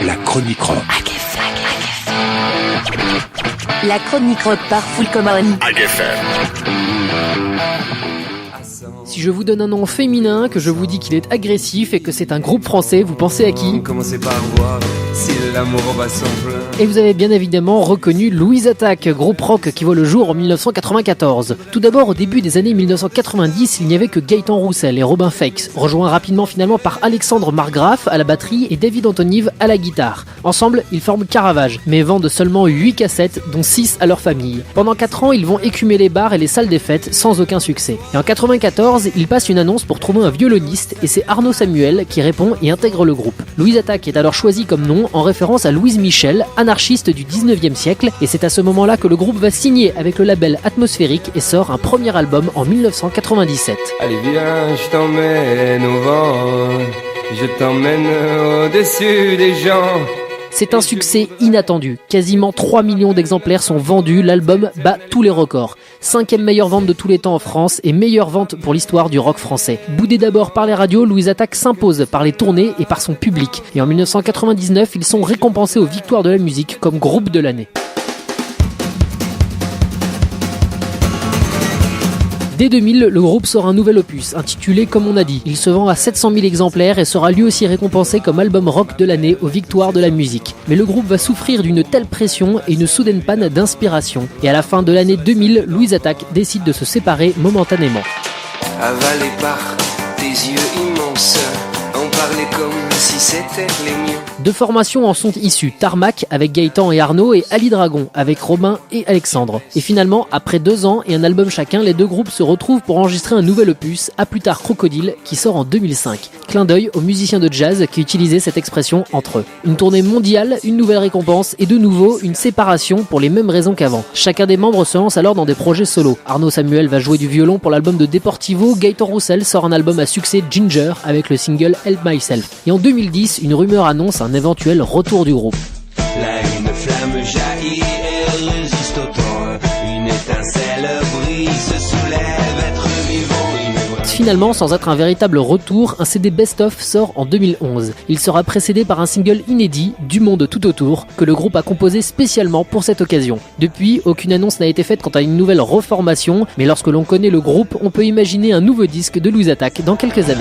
La chronique rock. La chronique rock par Full Common. Si je vous donne un nom féminin, que je vous dis qu'il est agressif et que c'est un groupe français, vous pensez à qui ? Commencez par voir si l'amour va s'en plein. Et vous avez bien évidemment reconnu Louise Attaque, groupe rock qui voit le jour en 1994. Tout d'abord, au début des années 1990, il n'y avait que Gaëtan Roussel et Robin Feix, rejoints rapidement finalement par Alexandre Margraf à la batterie et David Antonive à la guitare. Ensemble, ils forment Caravage, mais vendent seulement 8 cassettes, dont 6 à leur famille. Pendant 4 ans, ils vont écumer les bars et les salles des fêtes sans aucun succès. Et en 94, ils passent une annonce pour trouver un violoniste et c'est Arnaud Samuel qui répond et intègre le groupe. Louise Attaque est alors choisie comme nom en référence à Louise Michel, anarchiste du 19e siècle, et c'est à ce moment-là que le groupe va signer avec le label Atmosphérique et sort un premier album en 1997. Allez viens, je t'emmène au vent, je t'emmène au-dessus des gens. C'est un succès inattendu. Quasiment 3 millions d'exemplaires sont vendus, l'album bat tous les records. 5e meilleure vente de tous les temps en France et meilleure vente pour l'histoire du rock français. Boudé d'abord par les radios, Louise Attaque s'impose par les tournées et par son public. Et en 1999, ils sont récompensés aux Victoires de la musique comme groupe de l'année. Dès 2000, le groupe sort un nouvel opus, intitulé Comme on a dit. Il se vend à 700 000 exemplaires et sera lui aussi récompensé comme album rock de l'année aux Victoires de la musique. Mais le groupe va souffrir d'une telle pression et une soudaine panne d'inspiration. Et à la fin de l'année 2000, Louise Attaque décide de se séparer momentanément. Avalé par tes yeux immenses, on parlait comme si c'était les miens. Deux formations en sont issues, Tarmac avec Gaëtan et Arnaud et Ali Dragon avec Robin et Alexandre. Et finalement, après 2 ans et un album chacun, les deux groupes se retrouvent pour enregistrer un nouvel opus, à plus tard Crocodile, qui sort en 2005. Clin d'œil aux musiciens de jazz qui utilisaient cette expression entre eux. Une tournée mondiale, une nouvelle récompense et de nouveau une séparation pour les mêmes raisons qu'avant. Chacun des membres se lance alors dans des projets solos. Arnaud Samuel va jouer du violon pour l'album de Deportivo, Gaëtan Roussel sort un album à succès Ginger avec le single Help Myself. Et en 2010, une rumeur annonce un éventuel retour du groupe. Là une flamme jaillit et résiste au temps. Une étincelle brille, se soulève, être vivant. Finalement, sans être un véritable retour, un CD best-of sort en 2011. Il sera précédé par un single inédit, Du monde tout autour, que le groupe a composé spécialement pour cette occasion. Depuis, aucune annonce n'a été faite quant à une nouvelle reformation, mais lorsque l'on connaît le groupe, on peut imaginer un nouveau disque de Louise Attaque dans quelques années.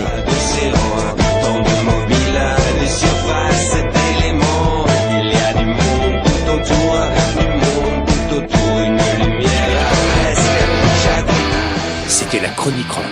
C'était la chronique rock.